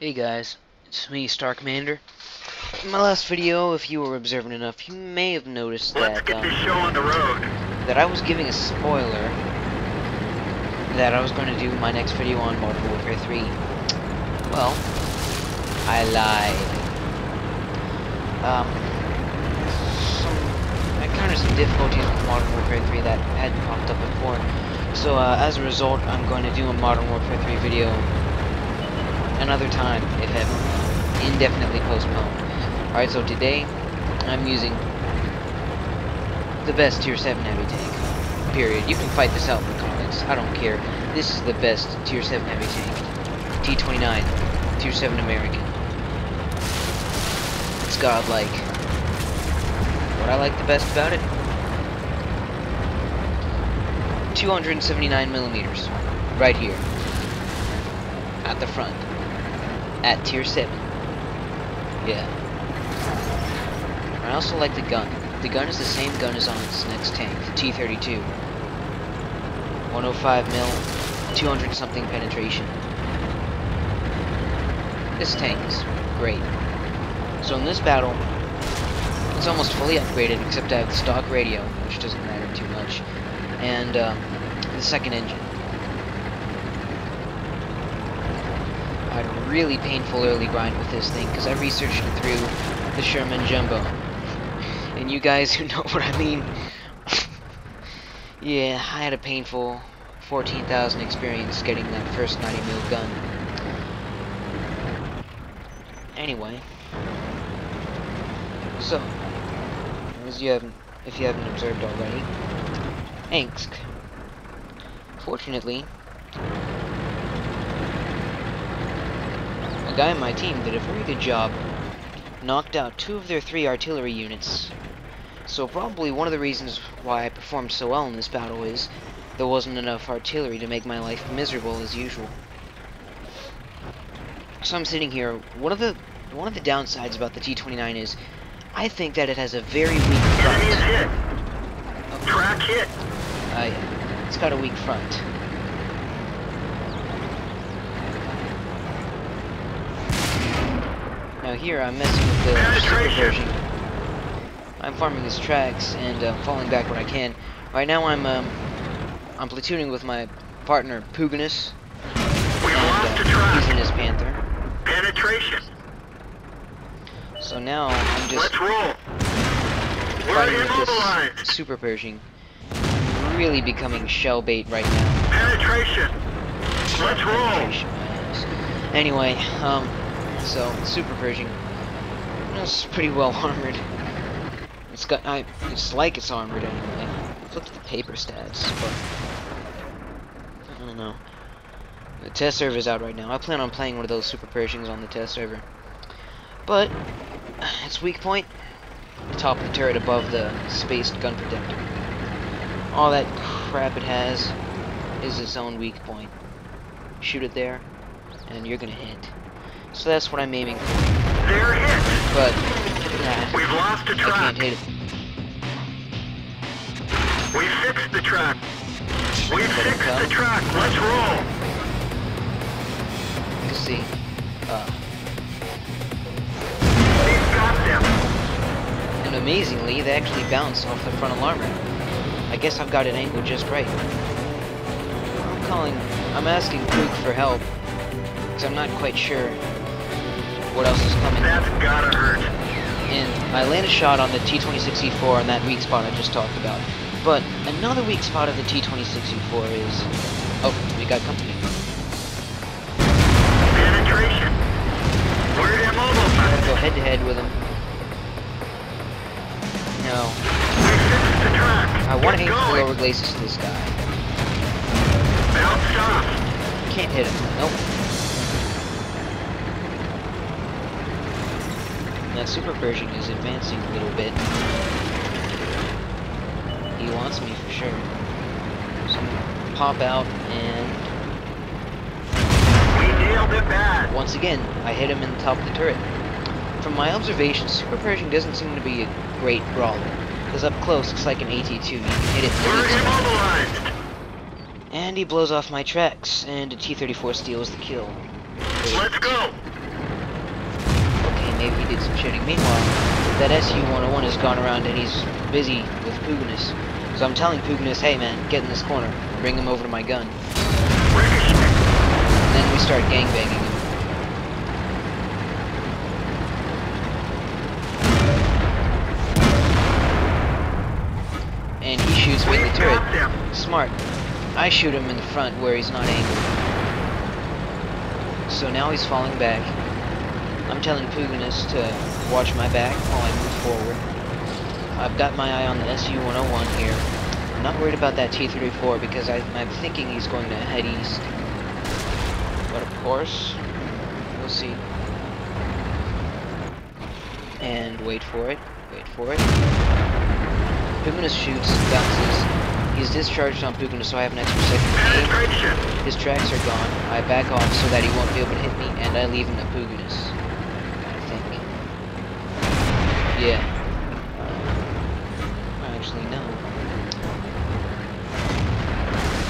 Hey guys, it's me, Star Commander. In my last video, if you were observant enough, you may have noticed Let's that get this show on the road. that I was giving a spoiler that I was going to do my next video on Modern Warfare 3. Well, I lied. I encountered some difficulties with Modern Warfare 3 that hadn't popped up before. So as a result, I'm going to do a Modern Warfare 3 video another time, if ever, indefinitely postponed. Alright, so today, I'm using the best Tier 7 heavy tank, period. You can fight this out in the comments, I don't care. This is the best Tier 7 heavy tank. T29, Tier 7 American. It's godlike. What I like the best about it? 279 millimeters, right here, at the front. At Tier 7. Yeah. I also like the gun. The gun is the same gun as on its next tank, the T29. 105 mil, 200 something penetration. This tank is great. So in this battle, it's almost fully upgraded except I have the stock radio, which doesn't matter too much, and the second engine. I had a really painful early grind with this thing because I researched it through the Sherman Jumbo. And you guys who know what I mean, yeah, I had a painful 14,000 experience getting that first 90 mil gun. Anyway, so if you haven't observed already, Ensk. Fortunately, a guy on my team did a very good job, knocked out 2 of their 3 artillery units. So probably one of the reasons why I performed so well in this battle is there wasn't enough artillery to make my life miserable as usual. So I'm sitting here. One of the downsides about the T29 is I think that it has a very weak front. Hit. Track hit. Yeah. It's got a weak front. Now here I'm messing with the super version. I'm farming these tracks and falling back when I can. Right now I'm platooning with my partner Epicness, and he's in his Panther. Penetration. So now I'm just fighting with this super Pershing. Really becoming shell bait right now. Penetration. Let's roll. Anyway, so super Pershing, it's pretty well armored. It's like it's armored anyway. I've looked at the paper stats, but I don't know. The test server is out right now. I plan on playing one of those super Pershings on the test server. But its weak point, the top of the turret above the spaced gun protector. All that crap it has is its own weak point. Shoot it there, and you're gonna hit. So that's what I'm aiming for. They're hit. But we've lost a track. I can't hit it. We fixed the track. We fixed the track. Let's roll. You can see. We've got them. And amazingly, they actually bounce off the frontal armor. I guess I've got it angled just right. I'm asking Pook for help, because I'm not quite sure what else is coming. That's gotta hurt. And I land a shot on the T26E4 on that weak spot I just talked about. But another weak spot of the T26E4 is... Oh, we got company. Penetration. We're immobile. I gotta go head-to-head with him. No. We fixed the track. I want to aim for the lower glacis to this guy. Bounced off. Can't hit him. Nope. That super Pershing is advancing a little bit. He wants me for sure. So I'm gonna pop out and... We nailed it bad. Once again, I hit him in the top of the turret. From my observation, super Pershing doesn't seem to be a great brawler. Because up close, it's like an AT-2. You can hit it. We're immobilized. And he blows off my tracks, and a T-34 steals the kill. Let's go! maybe he did some shooting. Meanwhile, that SU-101 has gone around and he's busy with Epicness. So I'm telling Epicness, hey man, get in this corner. Bring him over to my gun. And then we start gangbanging him. And he shoots me in the turret. Smart. I shoot him in the front where he's not angled. So now he's falling back. I'm telling Epicness to watch my back while I move forward. I've got my eye on the SU-101 here. I'm not worried about that T-34 because I'm thinking he's going to head east. But of course, we'll see. And wait for it. Wait for it. Epicness shoots, bounces. He's discharged on Epicness, so I have an extra second to aim. His tracks are gone. I back off so that he won't be able to hit me, and I leave him to Epicness. I think. Yeah. Actually, no.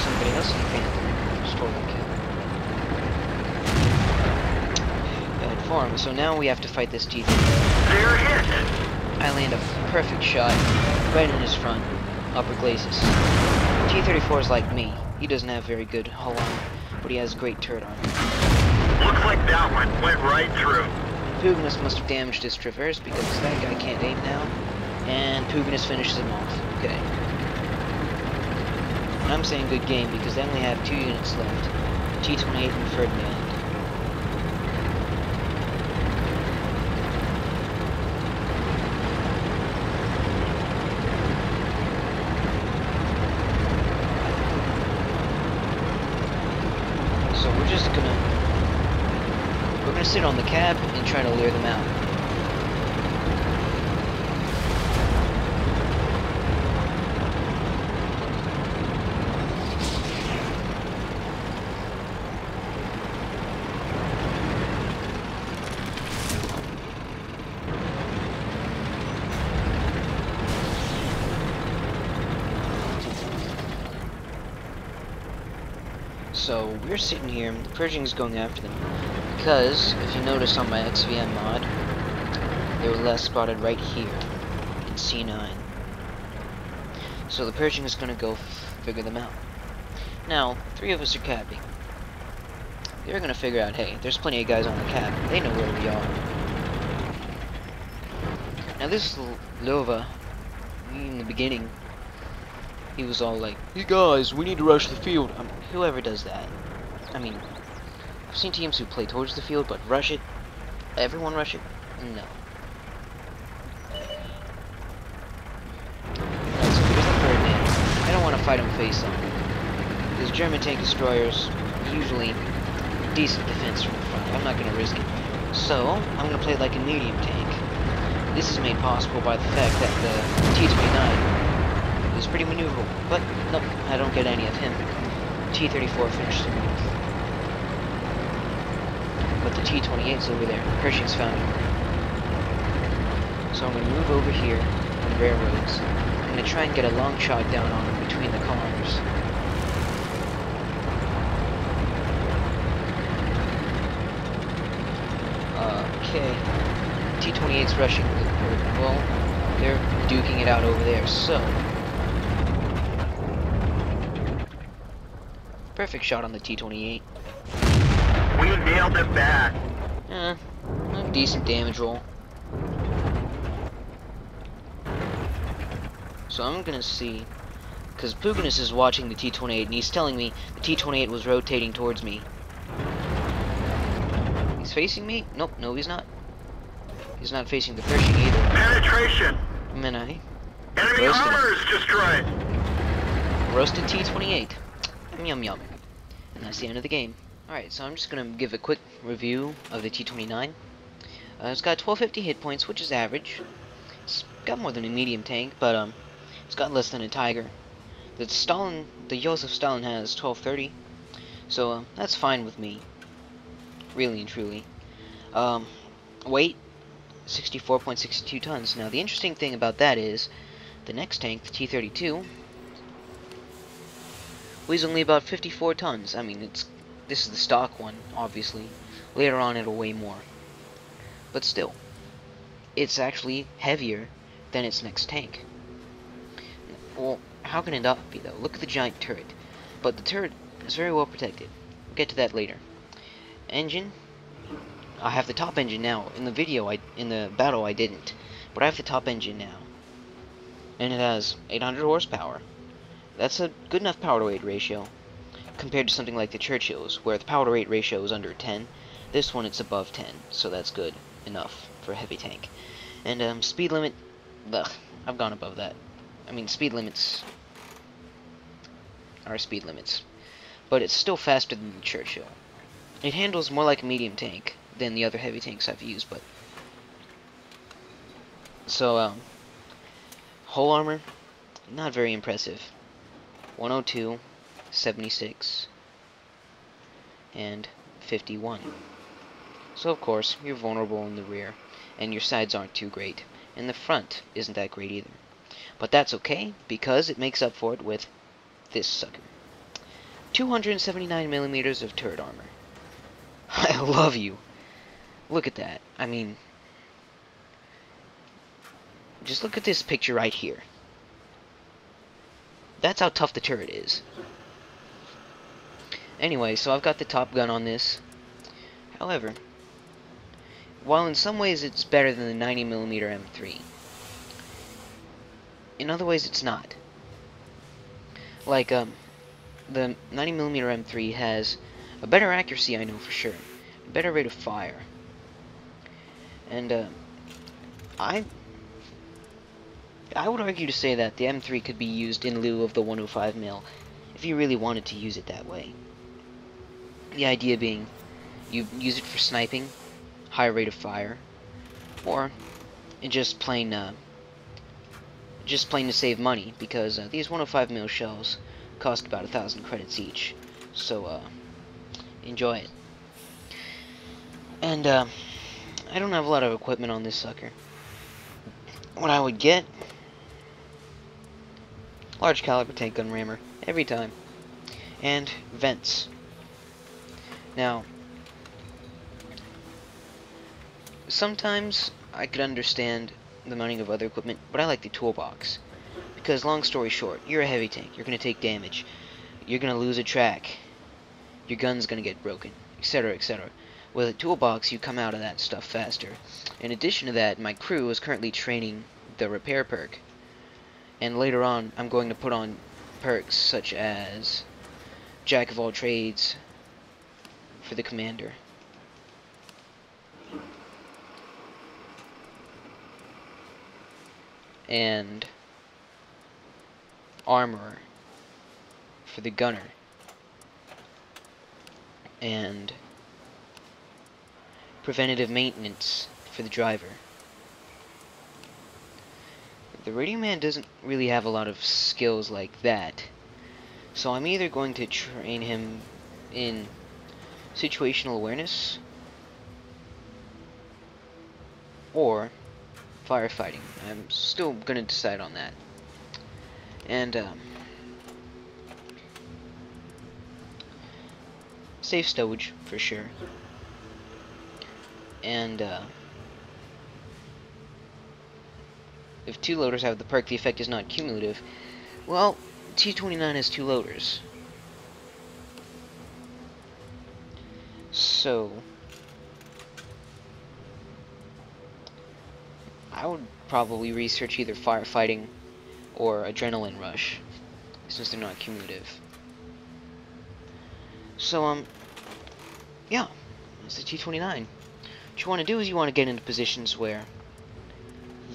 Somebody else in the Panther stole the kill. Bad form. So now we have to fight this T-34. They're hit. I land a perfect shot right in his front, upper glacis. T-34 is like me. He doesn't have very good hull armor, but he has great turret armor. Looks like that one went right through. Epicness must have damaged his traverse because that guy can't aim now, and Epicness finishes him off. Okay. And I'm saying good game because they only have 2 units left. T28 and Ferdinand. So we're gonna sit on the cab and try to lure them out. So we're sitting here, the Pershing's going after them. Because, if you notice on my XVM mod, they were last spotted right here, in C9. So the Pershing is going to go figure them out. Now, 3 of us are capping. They're going to figure out, hey, there's plenty of guys on the cap. They know where we are. Now this Lova, in the beginning, he was all like, "Hey guys, we need to rush the field." Whoever does that. I mean, I've seen teams who play towards the field, but rush it? Everyone rush it? No. Alright, so here's the Ferdinand. I don't want to fight him face on. Because German tank destroyers, usually, decent defense from the front. I'm not going to risk it. So, I'm going to play like a medium tank. This is made possible by the fact that the T29 is pretty maneuverable, but nope, I don't get any of him. T-34 finished him off. But the T-28's over there. Pershing's found him. So I'm going to move over here on railroads. I'm going to try and get a long shot down on him between the cars. Okay. T-28's rushing. Well, they're duking it out over there, so... Perfect shot on the T-28. We nailed it back. Decent damage roll. So I'm gonna see, because Epicness is watching the T-28 and he's telling me the T-28 was rotating towards me. He's facing me? Nope, no he's not. He's not facing the Pershing either. Penetration. Enemy armor is destroyed. Roasted T-28. Yum yum. And that's the end of the game. Alright, so I'm just going to give a quick review of the T29. It's got 1250 hit points, which is average. It's got more than a medium tank, but it's got less than a Tiger. The Joseph Stalin has 1230, so that's fine with me. Really and truly. Weight, 64.62 tons. Now, the interesting thing about that is, the next tank, the T32, weighs only about 54 tons. I mean, this is the stock one, obviously. Later on, it'll weigh more. But still, it's actually heavier than its next tank. Well, how can it not be, though? Look at the giant turret. But the turret is very well protected. We'll get to that later. Engine. I have the top engine now. In the battle, I didn't. But I have the top engine now. And it has 800 horsepower. That's a good enough power to weight ratio. Compared to something like the Churchills, where the power to weight ratio is under 10. This one, it's above 10. So that's good enough for a heavy tank. And speed limit. Ugh, I've gone above that. I mean, speed limits are speed limits. But it's still faster than the Churchill. It handles more like a medium tank than the other heavy tanks I've used, but... So, hull armor, not very impressive. 102, 76, and 51. So, of course, you're vulnerable in the rear, and your sides aren't too great. And the front isn't that great either. But that's okay, because it makes up for it with this sucker. 279 millimeters of turret armor. I love you. Look at that. I mean, just look at this picture right here. That's how tough the turret is. Anyway, so I've got the top gun on this. However, while in some ways it's better than the 90mm M3, in other ways it's not. Like, the 90mm M3 has a better accuracy, I know for sure. A better rate of fire. And, I would argue to say that the M3 could be used in lieu of the 105mm if you really wanted to use it that way. The idea being, you use it for sniping, high rate of fire, or just plain to save money, because these 105mm shells cost about 1,000 credits each. So, enjoy it. And, I don't have a lot of equipment on this sucker. What I would get, large caliber tank gun rammer, every time. And vents. Now, sometimes I could understand the mounting of other equipment, but I like the toolbox. Because, long story short, you're a heavy tank, you're going to take damage, you're going to lose a track, your gun's going to get broken, etc., etc. With a toolbox, you come out of that stuff faster. In addition to that, my crew is currently training the repair perk. And later on, I'm going to put on perks such as Jack of all trades for the commander. And armorer for the gunner. And preventative maintenance for the driver. The radio man doesn't really have a lot of skills like that, so I'm either going to train him in situational awareness or firefighting. I'm still going to decide on that. And safe stowage for sure. And if two loaders have the perk, the effect is not cumulative. Well, T29 has two loaders. So I would probably research either firefighting or adrenaline rush, since they're not cumulative. So, yeah, that's the T29. What you want to do is you want to get into positions where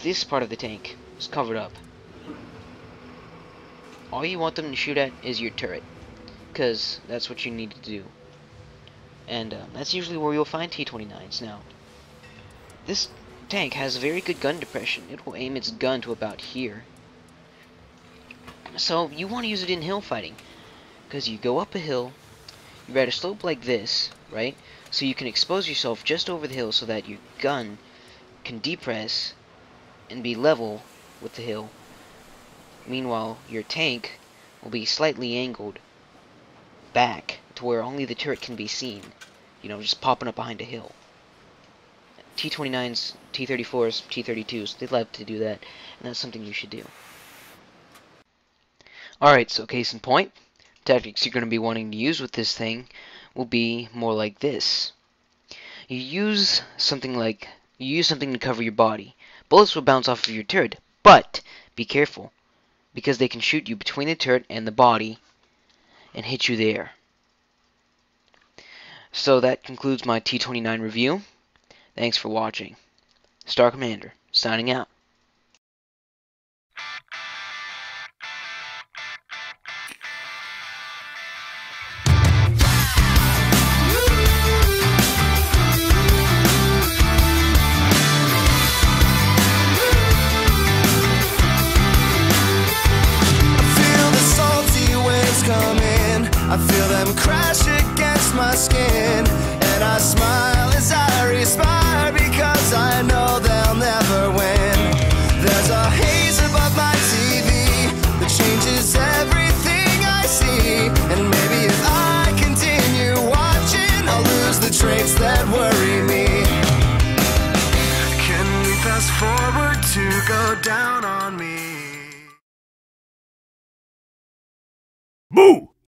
this part of the tank is covered up. All you want them to shoot at is your turret, because that's what you need to do. And that's usually where you'll find T29s. Now, this tank has very good gun depression. It will aim its gun to about here. So you want to use it in hill fighting, because you go up a hill, you're at a slope like this, right? So you can expose yourself just over the hill so that your gun can depress and be level with the hill. Meanwhile, your tank will be slightly angled back to where only the turret can be seen. You know, just popping up behind a hill. T29s, T34s, T32s, they love to do that, and that's something you should do. Alright, so case in point, tactics you're going to be wanting to use with this thing will be more like this. You use something to cover your body. Bullets will bounce off of your turret, but be careful, because they can shoot you between the turret and the body and hit you there. So that concludes my T29 review. Thanks for watching. Star Commander, signing out. I feel them crash against my skin, and I smile as I respire because I know they'll never win. There's a haze above my TV that changes everything I see, and maybe if I continue watching, I'll lose the traits that worry me. Can we fast forward to go down on me? Moo!